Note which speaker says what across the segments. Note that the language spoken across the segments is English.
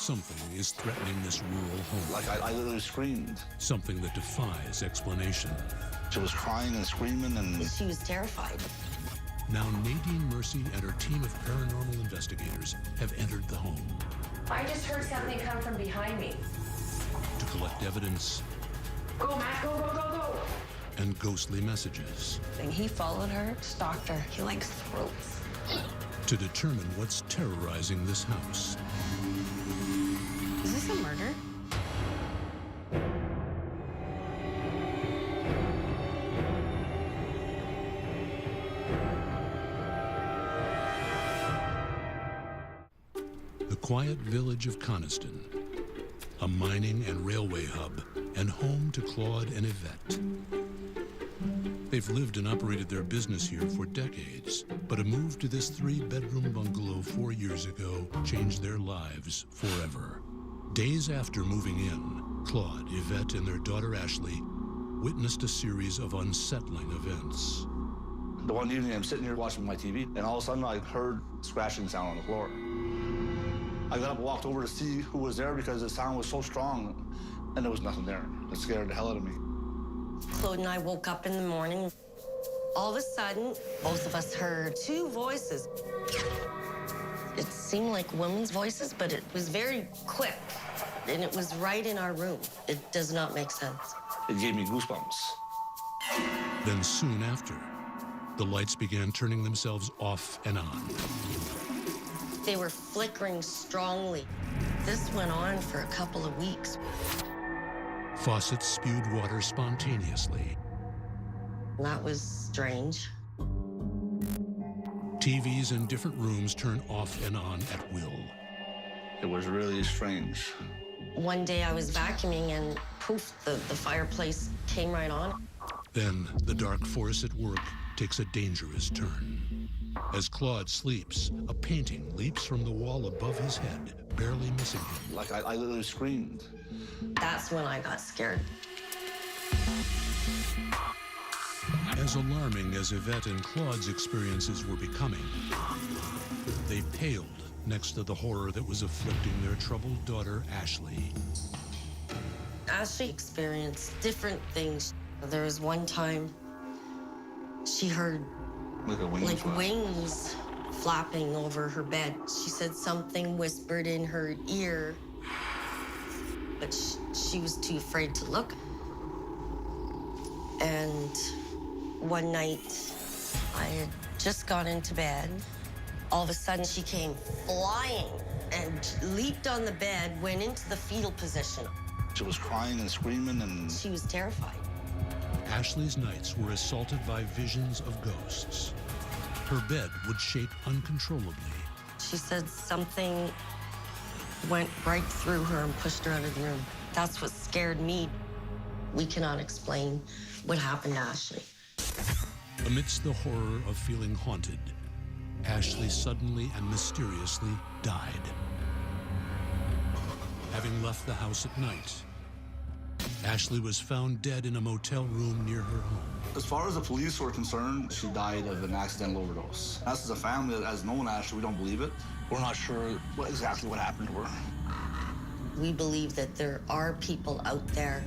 Speaker 1: Something is threatening this rural home.
Speaker 2: Like, I literally screamed.
Speaker 1: Something that defies explanation.
Speaker 2: She was crying and screaming, and
Speaker 3: she was terrified.
Speaker 1: Now Nadine Mercy and her team of paranormal investigators have entered the home.
Speaker 4: I just heard something come from behind me.
Speaker 1: To collect evidence.
Speaker 4: Go, Matt, go, go, go, go.
Speaker 1: And ghostly messages.
Speaker 3: And he followed her, stalked her. He likes throats.
Speaker 1: To determine what's terrorizing this house.
Speaker 3: Is this a murder?
Speaker 1: The quiet village of Coniston, a mining and railway hub, and home to Claude and Yvette. They've lived and operated their business here for decades, but a move to this 3-bedroom bungalow 4 years ago changed their lives forever. Days after moving in, Claude, Yvette, and their daughter Ashley witnessed a series of unsettling events.
Speaker 2: the one evening I'm sitting here watching my TV, and all of a sudden I heard scratching sound on the floor. I got up and walked over to see who was there because the sound was so strong, and there was nothing there. It scared the hell out of me.
Speaker 3: Claude and I woke up in the morning. All of a sudden, both of us heard two voices. It seemed like women's voices, but it was very quick, and it was right in our room. It does not make sense.
Speaker 2: It gave me goosebumps.
Speaker 1: Then soon after, the lights began turning themselves off and on.
Speaker 3: They were flickering strongly. This went on for a couple of weeks.
Speaker 1: Faucets spewed water spontaneously.
Speaker 3: That was strange.
Speaker 1: TVs in different rooms turn off and on at will.
Speaker 2: It was really strange.
Speaker 3: One day I was vacuuming and poof, the fireplace came right on.
Speaker 1: Then the dark force at work takes a dangerous turn. As Claude sleeps, a painting leaps from the wall above his head, barely missing him.
Speaker 2: Like, I literally screamed.
Speaker 3: That's when I got scared.
Speaker 1: As alarming as Yvette and Claude's experiences were becoming, they paled next to the horror that was afflicting their troubled daughter, Ashley.
Speaker 3: Ashley experienced different things. There was one time she heard wings flapping over her bed. She said something whispered in her ear, but she was too afraid to look. And one night, I had just got into bed. All of a sudden, she came flying and leaped on the bed, went into the fetal position.
Speaker 2: She was crying and screaming, and
Speaker 3: She was terrified.
Speaker 1: Ashley's nights were assaulted by visions of ghosts. Her bed would shake uncontrollably.
Speaker 3: She said something went right through her and pushed her out of the room. That's what scared me. We cannot explain what happened to Ashley.
Speaker 1: Amidst the horror of feeling haunted, Ashley suddenly and mysteriously died. Having left the house at night, Ashley was found dead in a motel room near her home.
Speaker 2: as far as the police were concerned, she died of an accidental overdose. Us as a family, as known Ashley, we don't believe it. We're not sure exactly what happened to her.
Speaker 3: We believe that there are people out there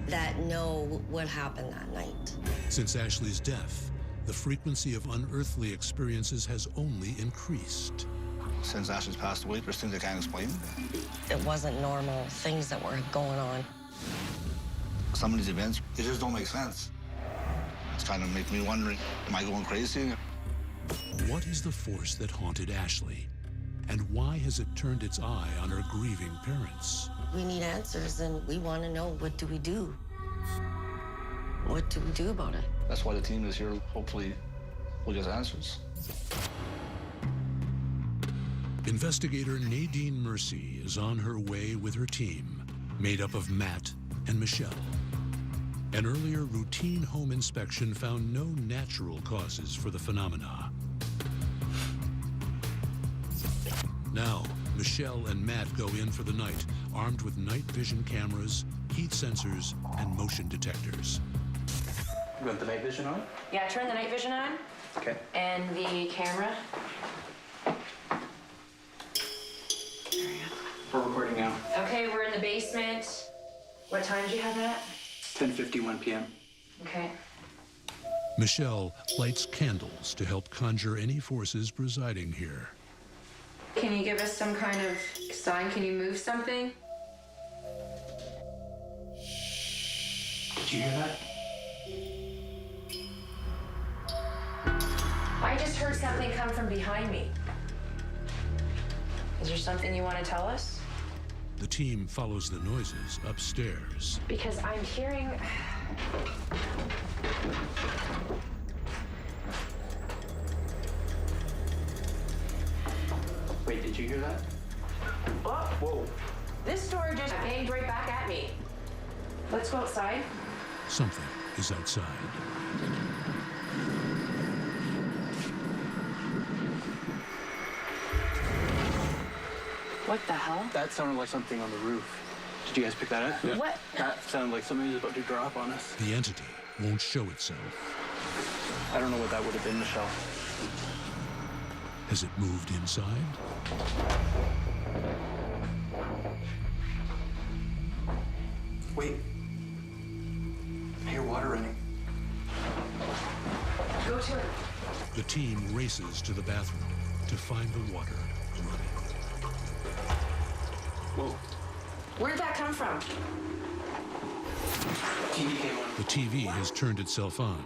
Speaker 3: that know what happened that night.
Speaker 1: Since Ashley's death, the frequency of unearthly experiences has only increased.
Speaker 2: Since Ashley's passed away, there's things I can't explain.
Speaker 3: It wasn't normal, things that were going on.
Speaker 2: Some of these events, they just don't make sense. It's kind of making me wondering, am I going crazy?
Speaker 1: What is the force that haunted Ashley? And why has it turned its eye on her grieving parents?
Speaker 3: We need answers, and we want to know, what do we do? What do we do about it?
Speaker 2: That's why the team is here. Hopefully, we'll get answers.
Speaker 1: Investigator Nadine Mercy is on her way with her team, made up of Matt and Michelle. An earlier routine home inspection found no natural causes for the phenomena. Now, Michelle and Matt go in for the night, armed with night vision cameras, heat sensors, and motion detectors.
Speaker 5: You want the night vision on?
Speaker 4: Yeah, turn the night vision on.
Speaker 5: Okay.
Speaker 4: And the camera.
Speaker 5: We're recording now.
Speaker 4: basement. What time did you have that?
Speaker 5: 10:51 p.m.
Speaker 4: Okay.
Speaker 1: Michelle lights candles to help conjure any forces presiding here.
Speaker 4: Can you give us some kind of sign? Can you move something?
Speaker 5: Did you hear that?
Speaker 4: I just heard something come from behind me. Is there something you want to tell us?
Speaker 1: The team follows the noises upstairs.
Speaker 4: Because I'm hearing...
Speaker 5: Wait, did you hear that?
Speaker 4: Oh,
Speaker 5: Whoa.
Speaker 4: this door just banged right back at me. Let's go outside.
Speaker 1: Something is outside.
Speaker 4: What the hell?
Speaker 5: That sounded like something on the roof. Did you guys pick that up?
Speaker 4: What?
Speaker 5: That sounded like something was about to drop on us.
Speaker 1: The entity won't show itself.
Speaker 5: I don't know what that would have been, Michelle.
Speaker 1: Has it moved inside?
Speaker 5: Wait. I hear water running.
Speaker 4: Go to it.
Speaker 1: The team races to the bathroom to find the water running.
Speaker 5: Whoa.
Speaker 4: Where'd that come from?
Speaker 5: TV came on.
Speaker 1: The TV has turned itself on.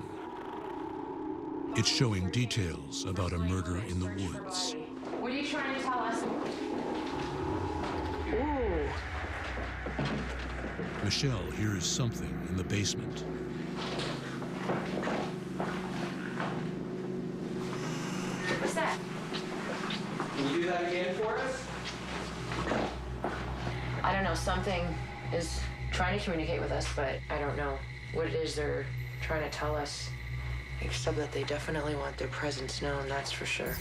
Speaker 1: It's showing details about a murder in the woods.
Speaker 4: What are you trying to tell us? Ooh.
Speaker 1: Michelle hears something in the basement.
Speaker 4: What's that?
Speaker 5: Can you do that again for us?
Speaker 4: I don't know. Something is trying to communicate with us, but I don't know what it is they're trying to tell us. Except that they definitely want their presence known, that's for sure.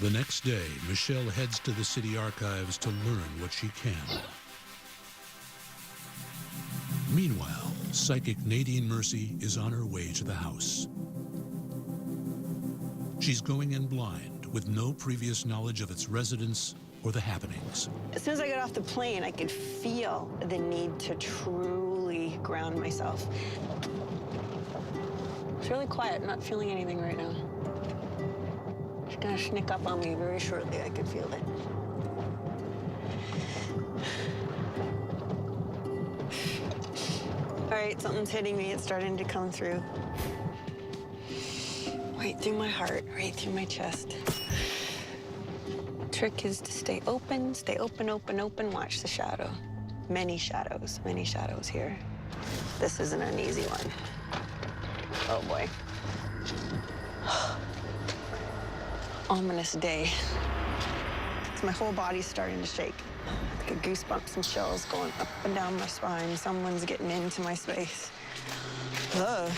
Speaker 1: The next day, Michelle heads to the city archives to learn what she can. Meanwhile, psychic Nadine Mercy is on her way to the house. She's going in blind with no previous knowledge of its residents or the happenings.
Speaker 6: As soon as I got off the plane, I could feel the need to truly ground myself. It's really quiet, not feeling anything right now. She's gonna sneak up on me very shortly, I could feel it. All right, something's hitting me, it's starting to come through. Right through my heart, right through my chest. Trick is to stay open, open, open, watch the shadow. Many shadows here. This isn't an easy one. Oh boy. Ominous day. My whole body's starting to shake. I get goosebumps and chills going up and down my spine. Someone's getting into my space. Ugh.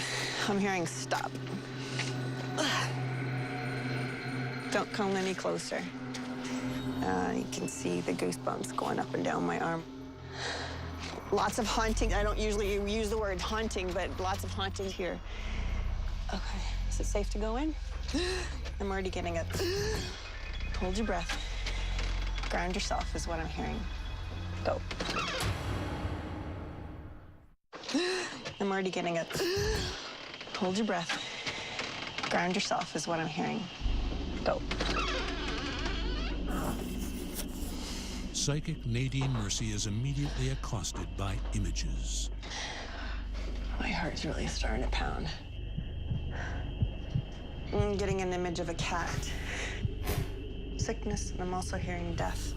Speaker 6: I'm hearing stop. Ugh. Don't come any closer. You can see the goosebumps going up and down my arm. Lots of haunting. I don't usually use the word haunting, but lots of haunting here. Okay, is it safe to go in? I'm already getting it. Hold your breath. Ground yourself is what I'm hearing. Go. I'm already getting it. Hold your breath. Ground yourself is what I'm hearing. Go.
Speaker 1: Psychic Nadine Mercy is immediately accosted by images.
Speaker 6: My heart's really starting to pound. I'm getting an image of a cat. Sickness, and I'm also hearing death.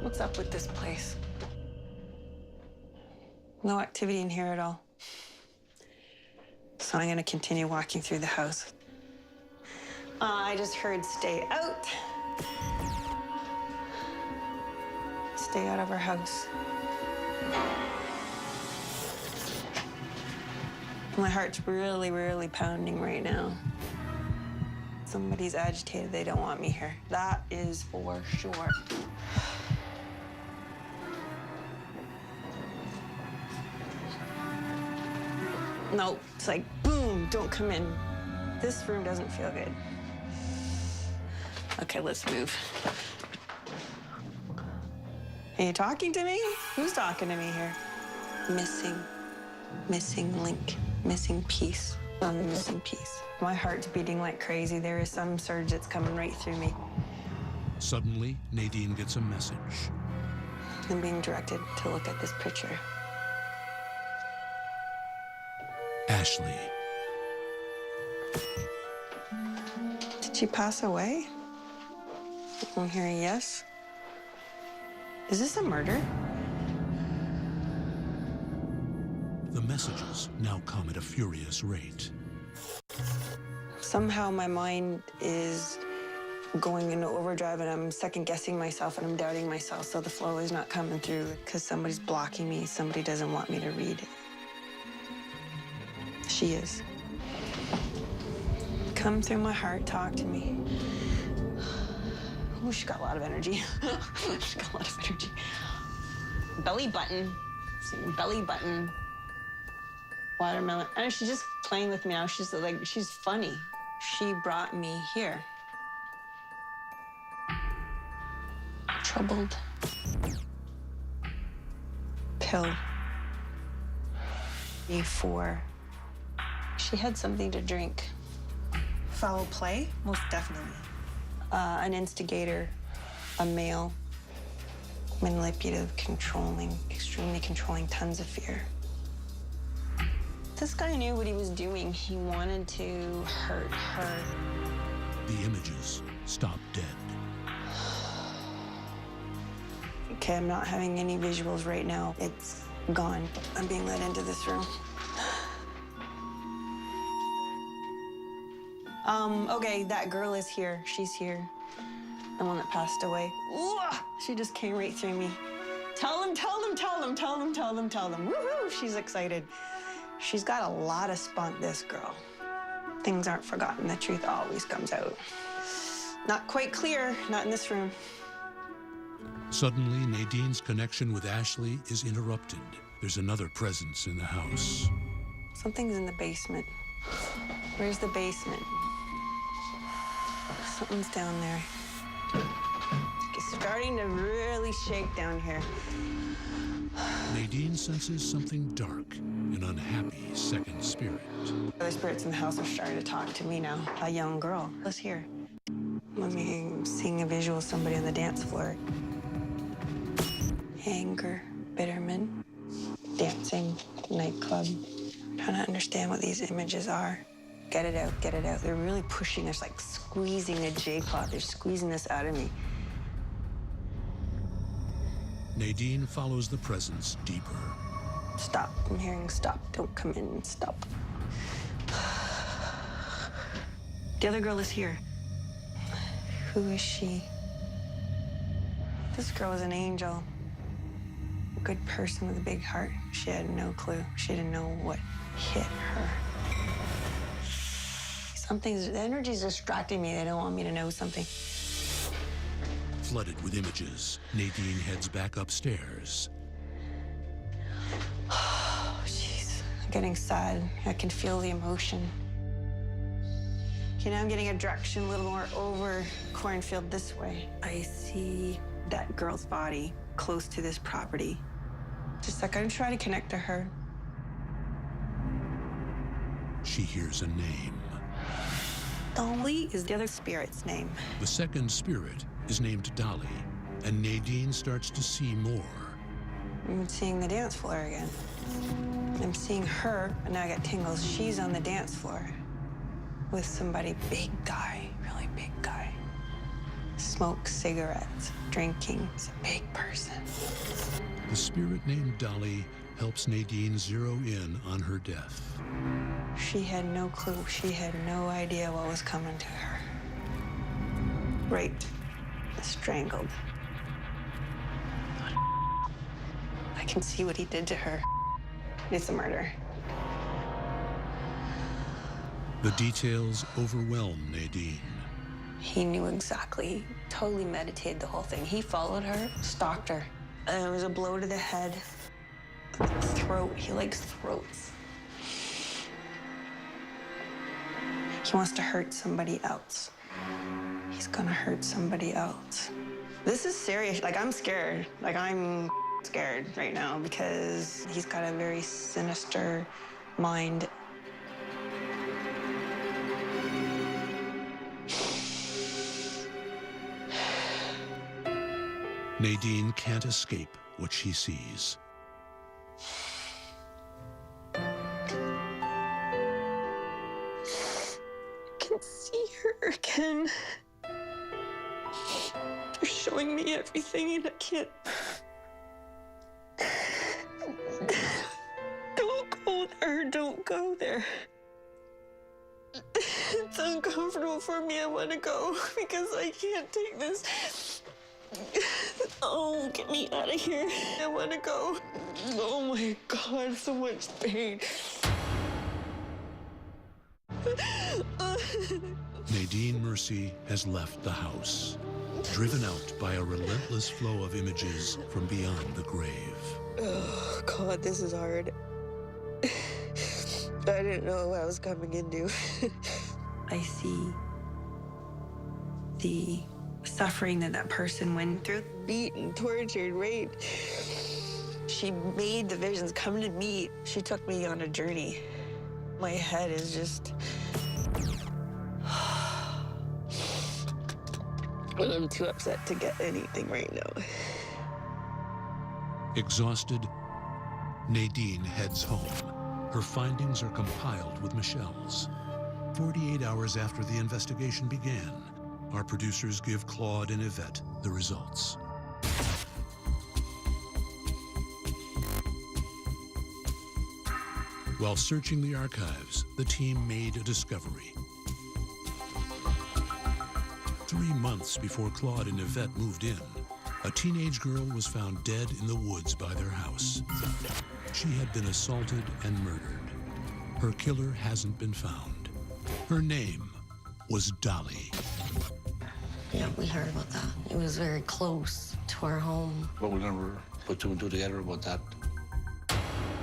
Speaker 6: What's up with this place? No activity in here at all. So I'm gonna continue walking through the house. I just heard stay out. Stay out of our house. My heart's really, really pounding right now. Somebody's agitated. They don't want me here. That is for sure. No, it's like, boom, don't come in. This room doesn't feel good. Okay, let's move. Are you talking to me? Who's talking to me here? Missing link, missing piece. I'm the missing piece. My heart's beating like crazy. There is some surge that's coming right through me.
Speaker 1: Suddenly, Nadine gets a message.
Speaker 6: I'm being directed to look at this picture.
Speaker 1: Ashley.
Speaker 6: Did she pass away? I'm hearing yes. Is this a murder?
Speaker 1: The messages now come at a furious rate.
Speaker 6: Somehow my mind is going into overdrive and I'm second guessing myself and I'm doubting myself, so the flow is not coming through because somebody's blocking me. Somebody doesn't want me to read. She is. Come through my heart, talk to me. Oh, she's got a lot of energy. She's got a lot of energy. Belly button. Belly button. Watermelon. I know she's just playing with me now. She's like, she's funny. She brought me here. Troubled. Pill. Before. She had something to drink.
Speaker 7: Foul play? Most definitely.
Speaker 6: An instigator, a male, manipulative, controlling, extremely controlling, tons of fear. This guy knew what he was doing. He wanted to hurt her.
Speaker 1: The images stop dead.
Speaker 6: Okay, I'm not having any visuals right now. It's gone. I'm being led into this room. Okay, that girl is here. She's here. The one that passed away. Ooh, she just came right through me. Tell them. Woohoo, she's excited. She's got a lot of spunk, this girl. Things aren't forgotten. The truth always comes out. Not quite clear, not in this room.
Speaker 1: Suddenly, Nadine's connection with Ashley is interrupted. There's another presence in the house.
Speaker 6: Something's in the basement. Where's the basement? Something's down there. It's starting to really shake down here.
Speaker 1: Nadine senses something dark, an unhappy second spirit.
Speaker 6: Other spirits in the house are starting to talk to me now. A young girl. Let's hear. I'm seeing a visual of somebody on the dance floor. Anger, bitterman, dancing, nightclub. Trying to understand what these images are. Get it out, get it out. They're really pushing. They're like squeezing a J-pop. They're squeezing this out of me.
Speaker 1: Nadine follows the presence deeper.
Speaker 6: Stop. I'm hearing stop. Don't come in. Stop. The other girl is here. Who is she? This girl is an angel. A good person with a big heart. She had no clue. She didn't know what hit her. The energy's distracting me. They don't want me to know something.
Speaker 1: Flooded with images, Nadine heads back upstairs.
Speaker 6: Oh, jeez. I'm getting sad. I can feel the emotion. Okay, now I'm getting a direction a little more over cornfield this way. I see that girl's body close to this property. Just like I'm trying to connect to her.
Speaker 1: She hears a name.
Speaker 6: Dolly is the other spirit's name.
Speaker 1: The second spirit is named Dolly, and Nadine starts to see more.
Speaker 6: I'm seeing the dance floor again. I'm seeing her, and now I got tingles. She's on the dance floor with somebody, big guy, really big guy. Smokes cigarettes, drinking. He's a big person.
Speaker 1: The spirit named Dolly helps Nadine zero in on her death.
Speaker 6: She had no clue. She had no idea what was coming to her. Raped, strangled. I can see what he did to her. It's a murder.
Speaker 1: The details overwhelm Nadine.
Speaker 6: He knew exactly, totally meditated the whole thing. He followed her, stalked her. There was a blow to the head, throat. He likes throats. He wants to hurt somebody else. He's gonna hurt somebody else. This is serious. Like, I'm scared. Like, I'm scared right now because he's got a very sinister mind.
Speaker 1: Nadine can't escape what she sees.
Speaker 6: I can see her again. They're showing me everything and I can't. Don't go there. Don't go there. It's uncomfortable for me. I want to go because I can't take this. Oh, get me out of here. I want to go. Oh my God, so much pain.
Speaker 1: Nadine Mercy has left the house, driven out by a relentless flow of images from beyond the grave.
Speaker 6: Oh God, this is hard. I didn't know what I was coming into. I see the suffering that that person went through, beaten, tortured, raped. She made the visions come to me. She took me on a journey. My head is just... And I'm too upset to get anything right now.
Speaker 1: Exhausted, Nadine heads home. Her findings are compiled with Michelle's. 48 hours after the investigation began, our producers give Claude and Yvette the results. While searching the archives, the team made a discovery. 3 months before Claude and Yvette moved in, a teenage girl was found dead in the woods by their house. She had been assaulted and murdered. Her killer hasn't been found. Her name was Dolly.
Speaker 3: Yeah, we heard about that. It was very close to our home.
Speaker 2: But we never put two and two together about that.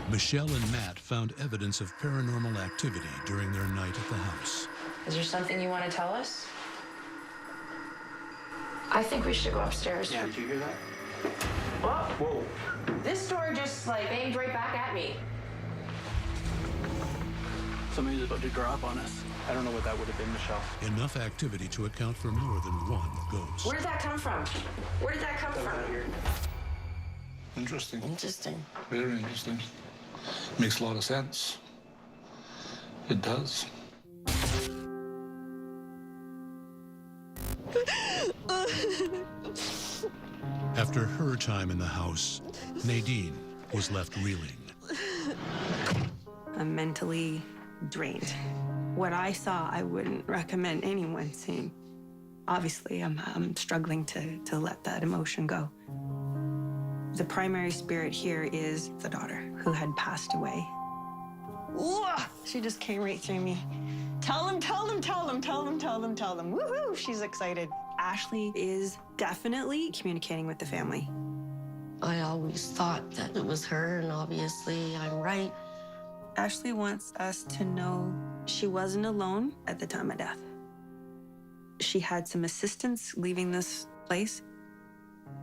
Speaker 1: Michelle and Matt found evidence of paranormal activity during their night at the house.
Speaker 4: Is there something you want to tell us? I think we should go upstairs.
Speaker 5: Yeah, did you hear that?
Speaker 4: Whoa.
Speaker 5: Whoa.
Speaker 4: This door just like banged right back at me.
Speaker 5: Somebody's about to drop on us. I don't know what that would have been, Michelle.
Speaker 1: Enough activity to account for more than one ghost.
Speaker 4: Where did that come from? Where did that come from?
Speaker 2: Interesting.
Speaker 3: Interesting.
Speaker 2: Very interesting. Makes a lot of sense. It does.
Speaker 1: After her time in the house, Nadine was left reeling.
Speaker 6: I'm mentally drained. What I saw, I wouldn't recommend anyone seeing. Obviously, I'm struggling to let that emotion go. The primary spirit here is the daughter who had passed away. Ooh, she just came right through me. Tell them, tell them, tell them, tell them, tell them, tell them. Woohoo, she's excited. Ashley is definitely communicating with the family.
Speaker 3: I always thought that it was her, and obviously I'm right.
Speaker 6: Ashley wants us to know she wasn't alone at the time of death. She had some assistance leaving this place.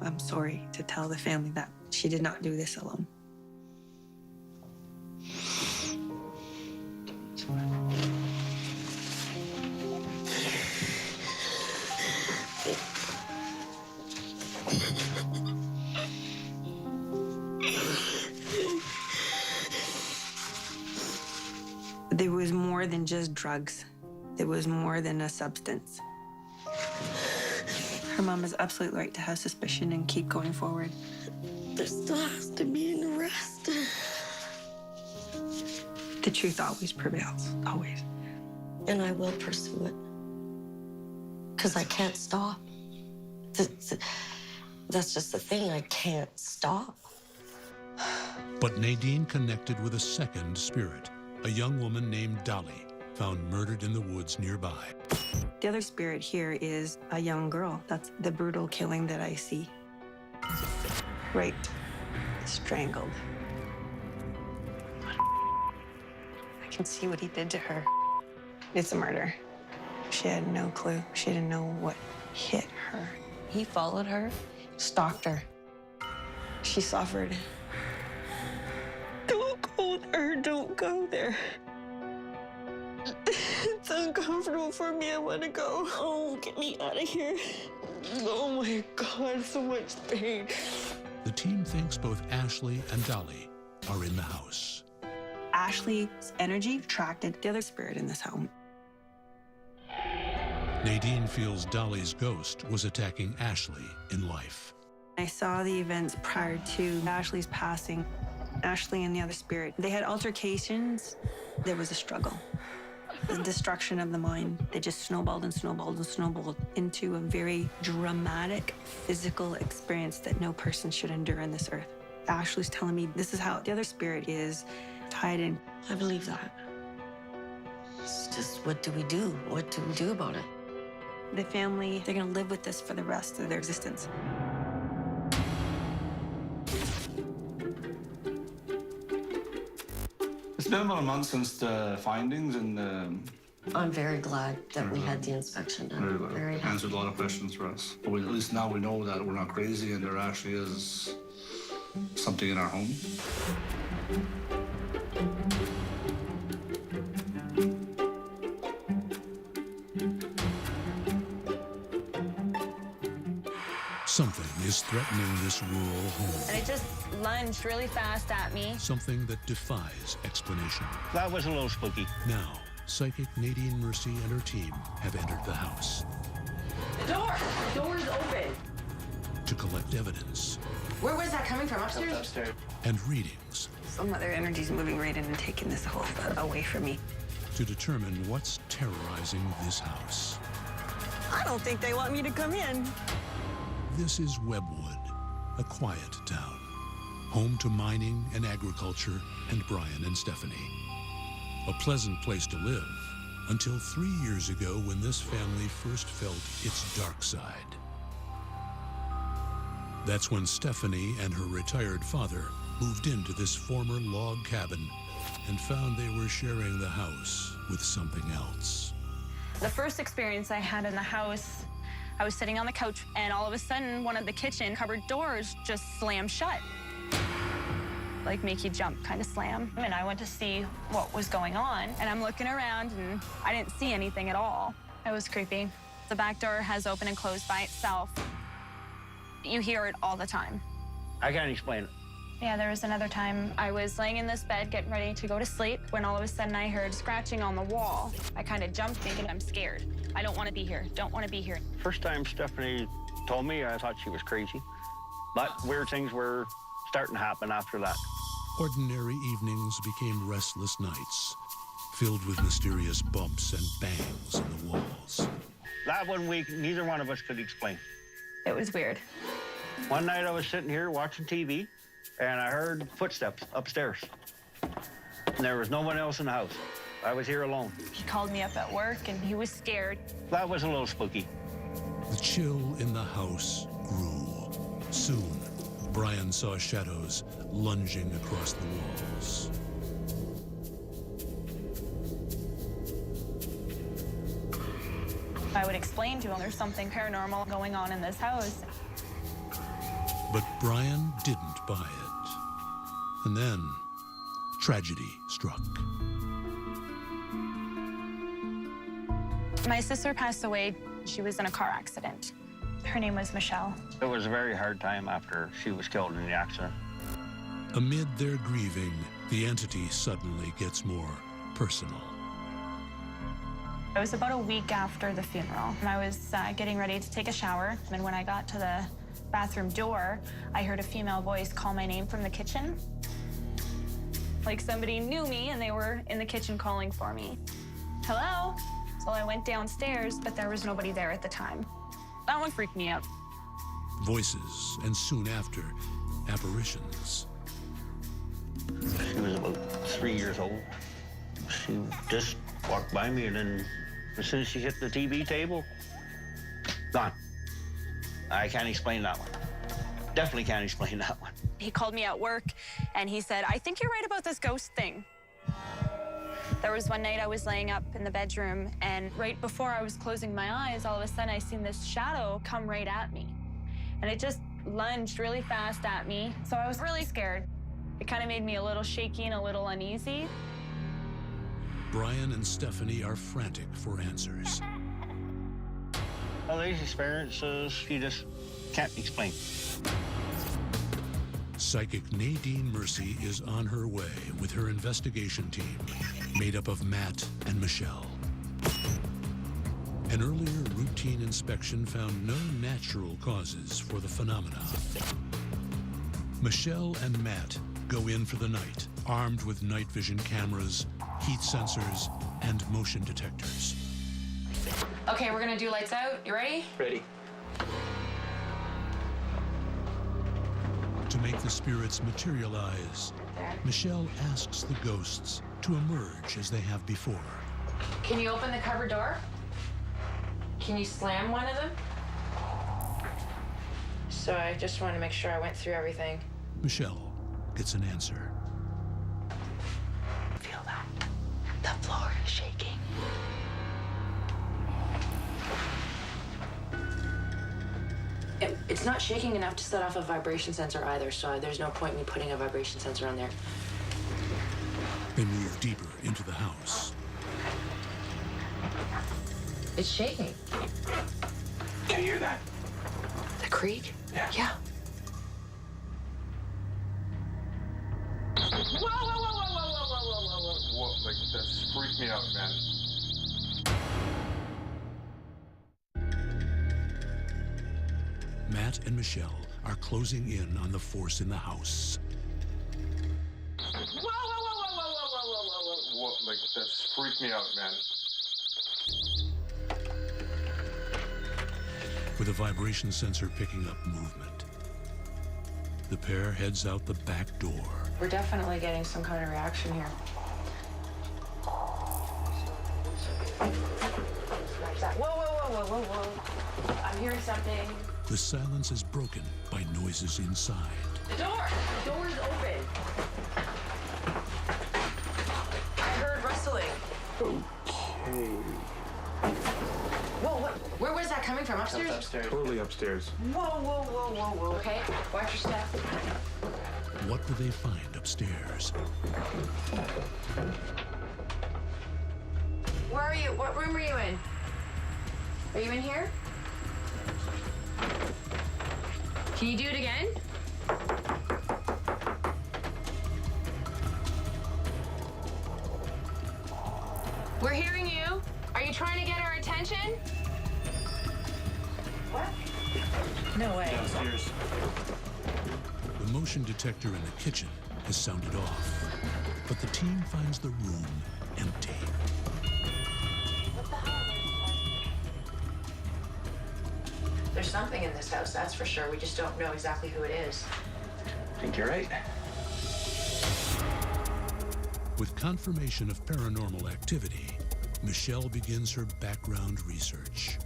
Speaker 6: I'm sorry to tell the family that she did not do this alone. There was more than just drugs. There was more than a substance. Her mom is absolutely right to have suspicion and keep going forward.
Speaker 3: There still has to be an arrest.
Speaker 6: The truth always prevails, always.
Speaker 3: And I will pursue it. Because I can't stop. That's just the thing, I can't stop.
Speaker 1: But Nadine connected with a second spirit, a young woman named Dolly, found murdered in the woods nearby.
Speaker 6: The other spirit here is a young girl. That's the brutal killing that I see. Raped, strangled. I can see what he did to her. It's a murder. She had no clue. She didn't know what hit her.
Speaker 3: He followed her, stalked her.
Speaker 6: She suffered. Don't go there, don't go there. It's uncomfortable for me, I want to go. Oh, get me out of here. Oh my God, so much pain.
Speaker 1: The team thinks both Ashley and Dolly are in the house.
Speaker 6: Ashley's energy attracted the other spirit in this home.
Speaker 1: Nadine feels Dolly's ghost was attacking Ashley in life.
Speaker 6: I saw the events prior to Ashley's passing. Ashley and the other spirit, they had altercations. There was a struggle. The destruction of the mind. They just snowballed and snowballed and snowballed into a very dramatic physical experience that no person should endure on this earth. Ashley's telling me this is how the other spirit is tied in.
Speaker 3: I believe that. It's just, what do we do? What do we do about it?
Speaker 6: The family, they're gonna live with this for the rest of their existence.
Speaker 2: It's been about a month since the findings, and
Speaker 3: I'm very glad that we had the inspection done. Very happy.
Speaker 2: answered a lot of questions for us. But at least now we know that we're not crazy and there actually is something in our home.
Speaker 1: Something is threatening this rural home.
Speaker 8: And it just lunged really fast at me.
Speaker 1: Something that defies explanation.
Speaker 9: That was a little spooky.
Speaker 1: Now, psychic Nadine Mercy and her team have entered the house
Speaker 4: The door is open.
Speaker 1: to collect evidence
Speaker 4: Where was that coming from? Upstairs?
Speaker 5: Upstairs.
Speaker 1: and readings
Speaker 6: Some other energy's moving right in and taking this whole away from me.
Speaker 1: to determine what's terrorizing this house.
Speaker 6: I don't think they want me to come in.
Speaker 1: This is Webwood, a quiet town, home to mining and agriculture and Brian and Stephanie. A pleasant place to live until 3 years ago when this family first felt its dark side. That's when Stephanie and her retired father moved into this former log cabin and found they were sharing the house with something else.
Speaker 8: The first experience I had in the house, I was sitting on the couch and all of a sudden one of the kitchen cupboard doors just slammed shut. Like make you jump kind of slam. And I went to see what was going on and I'm looking around and I didn't see anything at all. It was creepy. The back door has opened and closed by itself. You hear it all the time.
Speaker 9: I can't explain it.
Speaker 8: Yeah, there was another time I was laying in this bed getting ready to go to sleep when all of a sudden I heard scratching on the wall. I kind of jumped thinking I'm scared. I don't want to be here. Don't want to be here.
Speaker 9: First time Stephanie told me, I thought she was crazy. But weird things were starting to happen after that.
Speaker 1: Ordinary evenings became restless nights, filled with mysterious bumps and bangs in the walls.
Speaker 9: That one week, neither one of us could explain.
Speaker 8: It was weird.
Speaker 9: One night I was sitting here watching TV, and I heard footsteps upstairs. And there was no one else in the house. I was here alone.
Speaker 8: He called me up at work and he was scared.
Speaker 9: That was a little spooky.
Speaker 1: The chill in the house grew. Soon, Brian saw shadows lunging across the walls.
Speaker 8: I would explain to him there's something paranormal going on in this house.
Speaker 1: But Brian didn't buy it. And then, tragedy struck.
Speaker 8: My sister passed away. She was in a car accident. Her name was Michelle.
Speaker 9: It was a very hard time after she was killed in the accident.
Speaker 1: Amid their grieving, the entity suddenly gets more personal.
Speaker 8: It was about a week after the funeral. I was getting ready to take a shower, and when I got to the bathroom door, I heard a female voice call my name from the kitchen. Like somebody knew me, and they were in the kitchen calling for me. Hello? So I went downstairs, but there was nobody there at the time. That one freaked me out.
Speaker 1: Voices, and soon after, apparitions.
Speaker 9: She was about 3 years old. She just walked by me, and then as soon as she hit the TV table, gone. I can't explain that one. Definitely can't explain that one.
Speaker 8: He called me at work, and he said, I think you're right about this ghost thing. There was one night I was laying up in the bedroom, and right before I was closing my eyes, all of a sudden I seen this shadow come right at me. and it just lunged really fast at me. So I was really scared. It kind of made me a little shaky and a little uneasy.
Speaker 1: Brian and Stephanie are frantic for answers.
Speaker 9: Well, these experiences you just can't explain.
Speaker 1: Psychic Nadine Mercy is on her way with her investigation team, made up of Matt and Michelle. An earlier routine inspection found no natural causes for the phenomena. Michelle and Matt go in for the night, armed with night vision cameras, heat sensors, and motion detectors.
Speaker 4: Okay, we're gonna do lights out. You ready?
Speaker 5: Ready.
Speaker 1: To make the spirits materialize, Michelle asks the ghosts to emerge as they have before.
Speaker 4: Can you open the cupboard door? Can you slam one of them? So I just want to make sure I went through everything.
Speaker 1: Michelle gets an answer.
Speaker 4: Feel that? The floor is shaking. It's not shaking enough to set off a vibration sensor either, so there's no point in me putting a vibration sensor on there.
Speaker 1: They move deeper into the house.
Speaker 4: It's shaking.
Speaker 5: Can you hear that?
Speaker 4: The creak?
Speaker 5: Yeah.
Speaker 4: Yeah. Whoa, whoa, whoa, whoa, whoa, whoa, whoa, whoa, whoa, whoa.
Speaker 10: What? Like, that's freaked me out, man.
Speaker 1: Matt and Michelle are closing in on the force in the house.
Speaker 4: Whoa, whoa, whoa, whoa, whoa, whoa, whoa, whoa, whoa.
Speaker 10: What? Like, that's freaked me out, man.
Speaker 1: With a vibration sensor picking up movement, the pair heads out the back door.
Speaker 4: We're definitely getting some kind of reaction here. Whoa, whoa, whoa, whoa, whoa, whoa. I'm hearing something.
Speaker 1: The silence is broken by noises inside.
Speaker 4: The door! The door is open. I heard rustling.
Speaker 10: Okay.
Speaker 4: Whoa, what? Where was that coming from? Upstairs?
Speaker 5: Upstairs.
Speaker 10: Totally upstairs.
Speaker 4: Whoa, whoa, whoa, whoa, whoa. Okay, watch your step.
Speaker 1: What will they find upstairs?
Speaker 4: Where are you? What room are you in? Are you in here? Can you do it again? We're hearing you. Are you trying to get our attention? What? No way.
Speaker 5: Downstairs.
Speaker 1: The motion detector in the kitchen has sounded off, but the team finds the room empty.
Speaker 4: There's something in this house, that's for sure. We just don't know exactly who it is.
Speaker 5: I think you're right.
Speaker 1: With confirmation of paranormal activity, Michelle begins her background research.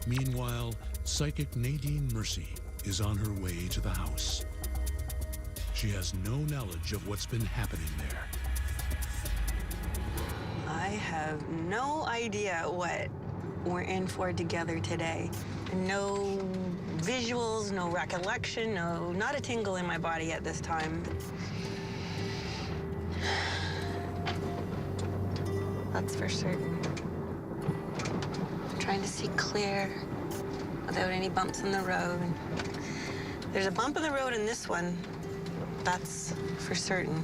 Speaker 1: Meanwhile, psychic Nadine Mercy is on her way to the house. She has no knowledge of what's been happening there.
Speaker 6: I have no idea what we're in for together today. No visuals, no recollection, not a tingle in my body at this time. That's for certain. I'm trying to see clear without any bumps in the road. There's a bump in the road in this one. That's for certain.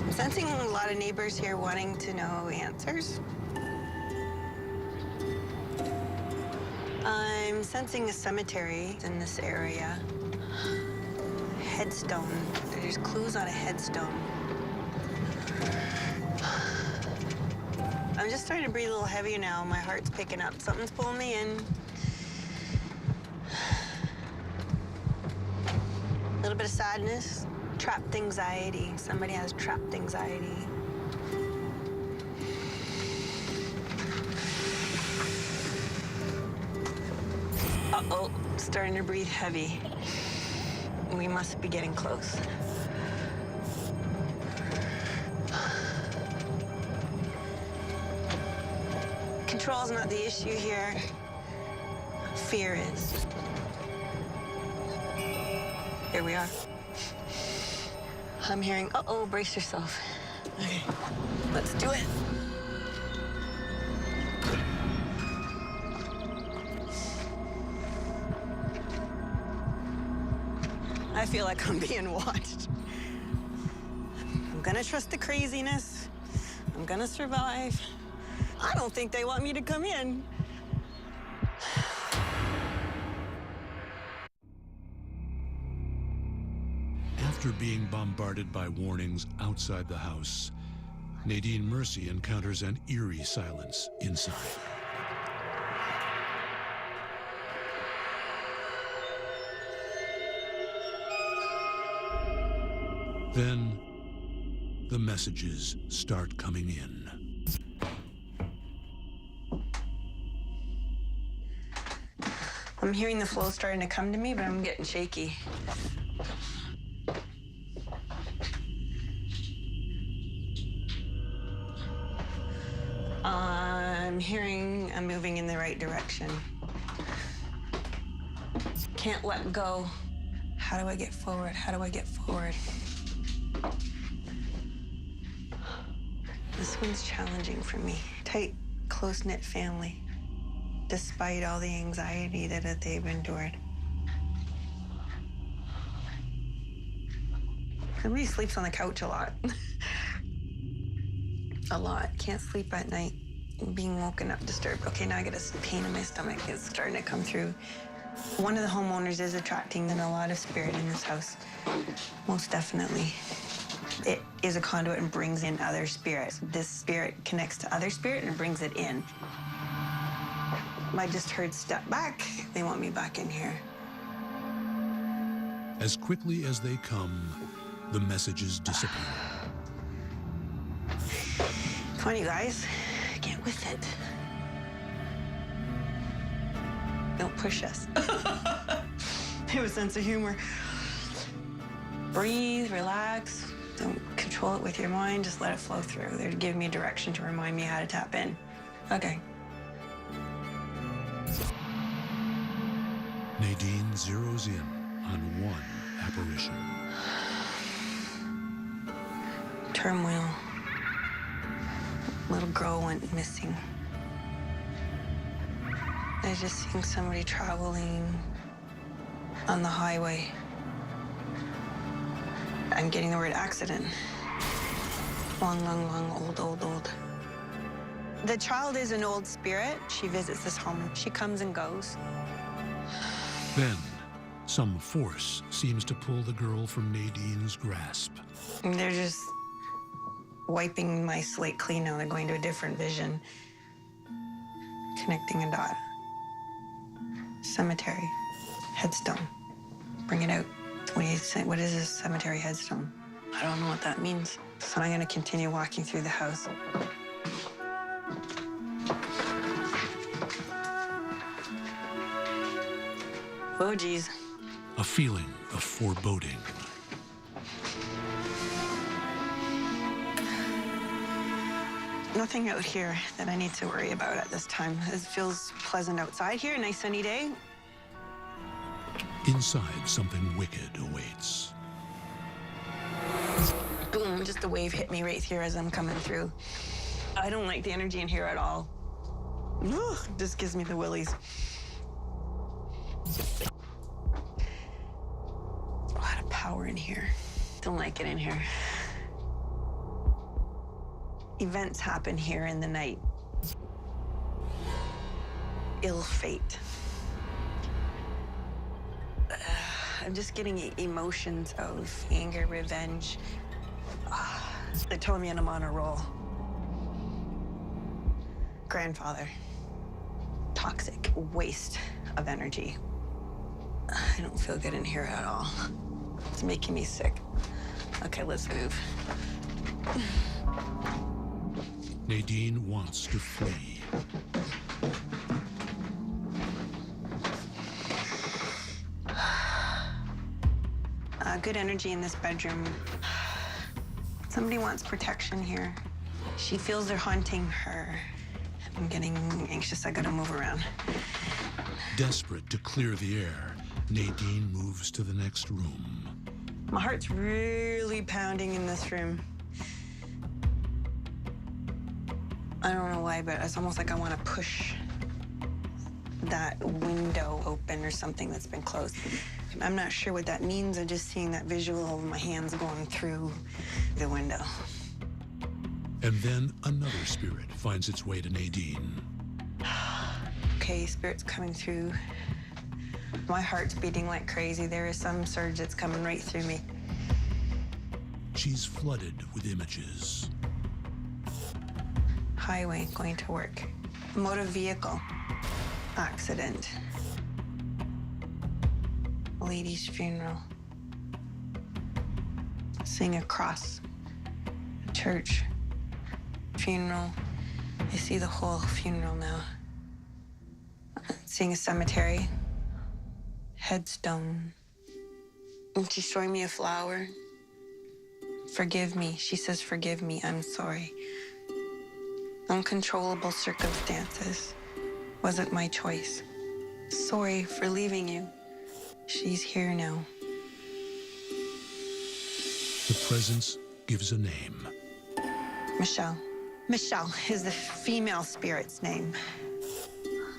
Speaker 6: I'm sensing a lot of neighbors here wanting to know answers. I'm sensing a cemetery in this area. Headstone. There's clues on a headstone. I'm just starting to breathe a little heavier now. My heart's picking up. Something's pulling me in. A little bit of sadness. Trapped anxiety. Somebody has trapped anxiety. Uh-oh, starting to breathe heavy. We must be getting close. Control's not the issue here. Fear is. Here we are. I'm hearing, uh-oh, brace yourself. Okay, let's do it. I feel like I'm being watched. I'm gonna trust the craziness. I'm gonna survive. I don't think they want me to come in.
Speaker 1: After being bombarded by warnings outside the house, Nadine Mercy encounters an eerie silence inside. Then, the messages start coming in.
Speaker 6: I'm hearing the flow starting to come to me, but I'm getting shaky. I'm hearing I'm moving in the right direction. Can't let go. How do I get forward? How do I get forward? This one's challenging for me. Tight, close-knit family, despite all the anxiety that they've endured. Everybody sleeps on the couch a lot. A lot. Can't sleep at night. Being woken up, disturbed. Okay, now I get a pain in my stomach. It's starting to come through. One of the homeowners is attracting a lot of spirit in this house. Most definitely. It is a conduit and brings in other spirits. This spirit connects to other spirit and brings it in. I just heard step back. They want me back in here.
Speaker 1: As quickly as they come, the messages disappear.
Speaker 6: Come on, you guys. Get with it. Don't push us. Have a sense of humor. Breathe, relax. Don't control it with your mind. Just let it flow through. They're giving me direction to remind me how to tap in. Okay.
Speaker 1: Nadine zeroes in on one apparition.
Speaker 6: Turmoil. Little girl went missing. I was just seeing somebody traveling on the highway. I'm getting the word accident. Long, long, long, old. The child is an old spirit. She visits this home. She comes and goes.
Speaker 1: Then, some force seems to pull the girl from Nadine's grasp.
Speaker 6: And they're just wiping my slate clean now. They're going to a different vision. Connecting a dot. Cemetery. Headstone. Bring it out. What do you say? What is this cemetery headstone? I don't know what that means. So I'm going to continue walking through the house. Oh, geez.
Speaker 1: A feeling of foreboding.
Speaker 6: Nothing out here that I need to worry about at this time. It feels pleasant outside here, nice sunny day.
Speaker 1: Inside, something wicked awaits.
Speaker 6: Boom, just a wave hit me right here as I'm coming through. I don't like the energy in here at all. Ugh, just gives me the willies. A lot of power in here. Don't like it in here. Events happen here in the night. Ill fate. I'm just getting emotions of anger, revenge. They told me I'm on a roll. Grandfather. Toxic waste of energy. I don't feel good in here at all. It's making me sick. Okay, let's move.
Speaker 1: Nadine wants to flee.
Speaker 6: Good energy in this bedroom. Somebody wants protection here. She feels they're haunting her. I'm getting anxious. I gotta move around.
Speaker 1: Desperate to clear the air, Nadine moves to the next room.
Speaker 6: My heart's really pounding in this room. I don't know why, but it's almost like I want to push that window open or something that's been closed. I'm not sure what that means. I'm just seeing that visual of my hands going through the window.
Speaker 1: And then another spirit finds its way to Nadine.
Speaker 6: Okay, spirit's coming through. My heart's beating like crazy. There is some surge that's coming right through me.
Speaker 1: She's flooded with images.
Speaker 6: Highway, going to work. Motor vehicle. Accident. Lady's funeral. Seeing a cross. Church. Funeral. I see the whole funeral now. Seeing a cemetery. Headstone. And she's showing me a flower. Forgive me. She says, forgive me. I'm sorry. Uncontrollable circumstances. Wasn't my choice. Sorry for leaving you. She's here now.
Speaker 1: The presence gives a name.
Speaker 6: Michelle. Michelle is the female spirit's name.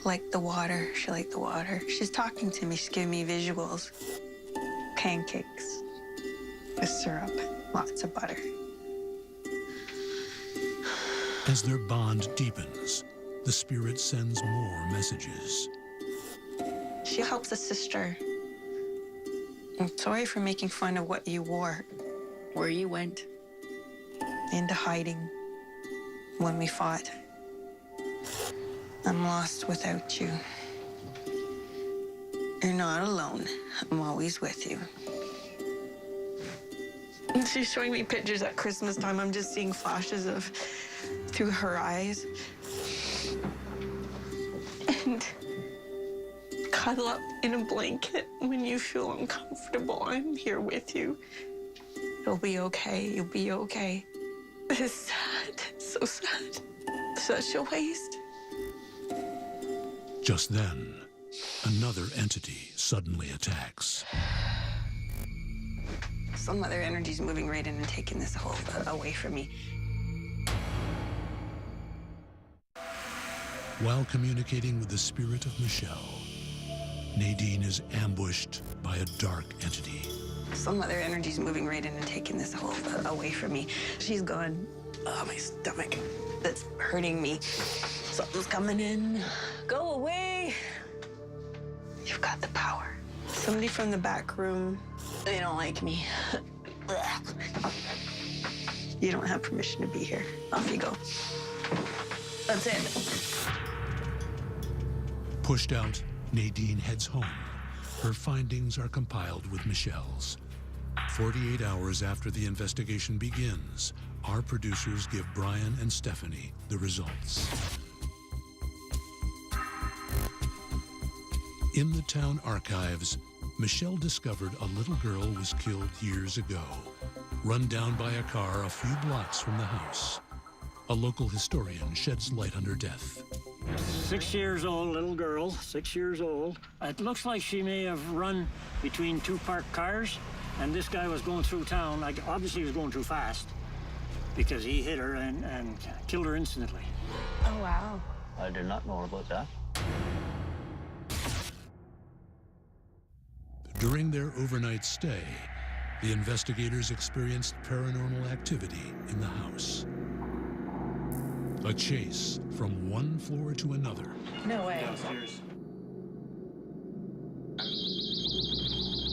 Speaker 6: Like the water. She liked the water. She's talking to me. She's giving me visuals. Pancakes. With syrup. Lots of butter.
Speaker 1: As their bond deepens, the spirit sends more messages.
Speaker 6: She helps a sister. I'm sorry for making fun of what you wore, where you went, into hiding when we fought. I'm lost without you. You're not alone. I'm always with you. And she's showing me pictures at Christmas time. I'm just seeing flashes of through her eyes. And cuddle up in a blanket when you feel uncomfortable. I'm here with you. It'll be okay. You'll be okay. It's sad. It's so sad. Such a waste.
Speaker 1: Just then, another entity suddenly attacks.
Speaker 6: Some other energy's moving right in and taking this whole away from me.
Speaker 1: While communicating with the spirit of Michelle, Nadine is ambushed by a dark entity.
Speaker 6: Some other energy's moving right in and taking this whole away from me. She's gone. Oh, my stomach. That's hurting me. Something's coming in. Go away. You've got the power. Somebody from the back room. They don't like me. You don't have permission to be here. Off you go. That's it.
Speaker 1: Pushed out, Nadine heads home. Her findings are compiled with Michelle's. 48 hours after the investigation begins, our producers give Brian and Stephanie the results. In the town archives, Michelle discovered a little girl was killed years ago, run down by a car a few blocks from the house. A local historian sheds light on her death.
Speaker 11: 6 years old, little girl, 6 years old. It looks like she may have run between two parked cars, and this guy was going through town. Like, obviously he was going too fast because he hit her and killed her instantly.
Speaker 8: Oh, wow.
Speaker 9: I did not know about that.
Speaker 1: During their overnight stay, the investigators experienced paranormal activity in the house. A chase from one floor to another.
Speaker 4: No way.
Speaker 10: Downstairs.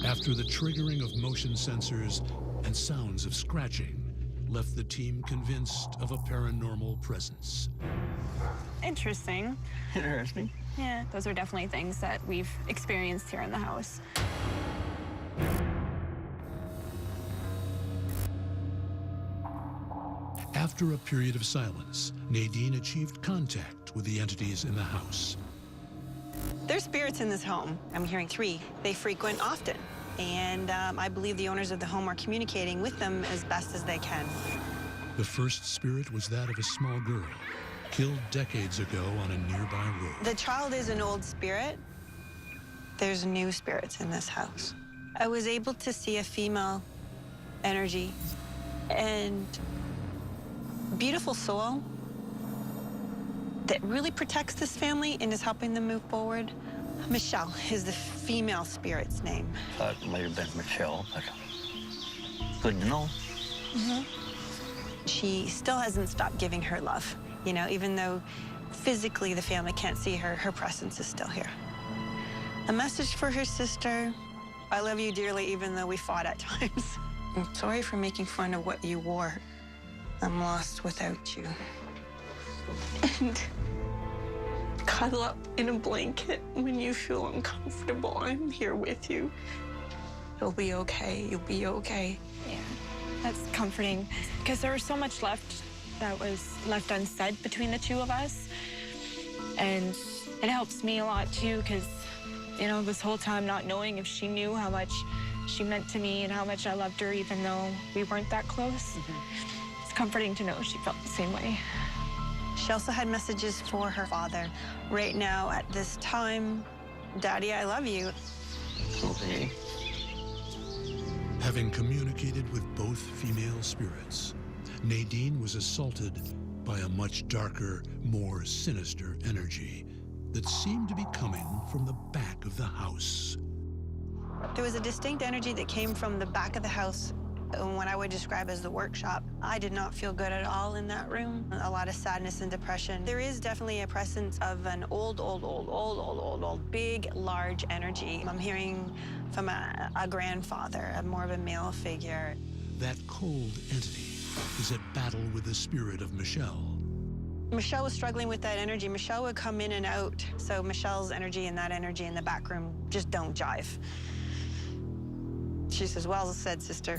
Speaker 1: After the triggering of motion sensors and sounds of scratching left the team convinced of a paranormal presence.
Speaker 8: Interesting.
Speaker 9: Interesting.
Speaker 8: Yeah, those are definitely things that we've experienced here in the house.
Speaker 1: After a period of silence, Nadine achieved contact with the entities in the house.
Speaker 6: There's spirits in this home. I'm hearing 3. They frequent often. And I believe the owners of the home are communicating with them as best as they can.
Speaker 1: The first spirit was that of a small girl. killed decades ago on a nearby road.
Speaker 6: The child is an old spirit. There's new spirits in this house. I was able to see a female energy and beautiful soul that really protects this family and is helping them move forward. Michelle is the female spirit's name.
Speaker 9: Thought it might have been Michelle, but good to know.
Speaker 6: She still hasn't stopped giving her love. You know, even though physically the family can't see her, her presence is still here. A message for her sister: I love you dearly, even though we fought at times. I'm sorry for making fun of what you wore. I'm lost without you. And cuddle up in a blanket when you feel uncomfortable. I'm here with you. You'll be okay. You'll be okay.
Speaker 8: Yeah, that's comforting, because there was so much left that was left unsaid between the two of us. And it helps me a lot too, because, you know, this whole time not knowing if she knew how much she meant to me and how much I loved her, even though we weren't that close. It's comforting to know she felt the same way.
Speaker 6: She also had messages for her father. Right now, at this time, Daddy, I love you.
Speaker 9: Okay.
Speaker 1: Having communicated with both female spirits, Nadine was assaulted by a much darker, more sinister energy that seemed to be coming from the back of the house.
Speaker 6: There was a distinct energy that came from the back of the house, what I would describe as the workshop. I did not feel good at all in that room. A lot of sadness and depression. There is definitely a presence of an old, big, large energy. I'm hearing from a grandfather, more of a male figure.
Speaker 1: That cold entity is at battle with the spirit of Michelle.
Speaker 6: Michelle was struggling with that energy. Michelle would come in and out, so Michelle's energy and that energy in the back room just don't jive. She says, well said, sister.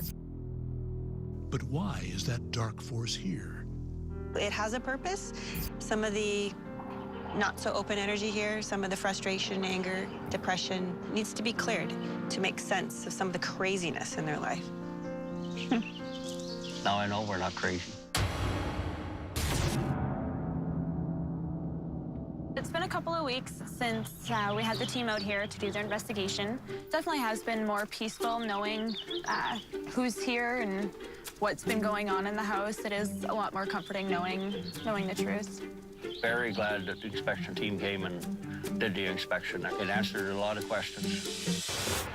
Speaker 1: But why is that dark force here?
Speaker 6: It has a purpose. Some of the not so open energy here, some of the frustration, anger, depression needs to be cleared to make sense of some of the craziness in their life.
Speaker 9: Now I know we're not crazy.
Speaker 8: It's been a couple of weeks since we had the team out here to do their investigation. Definitely has been more peaceful knowing who's here and what's been going on in the house. It is a lot more comforting knowing the truth.
Speaker 9: Very glad that the inspection team came and did the inspection. It answered a lot of questions.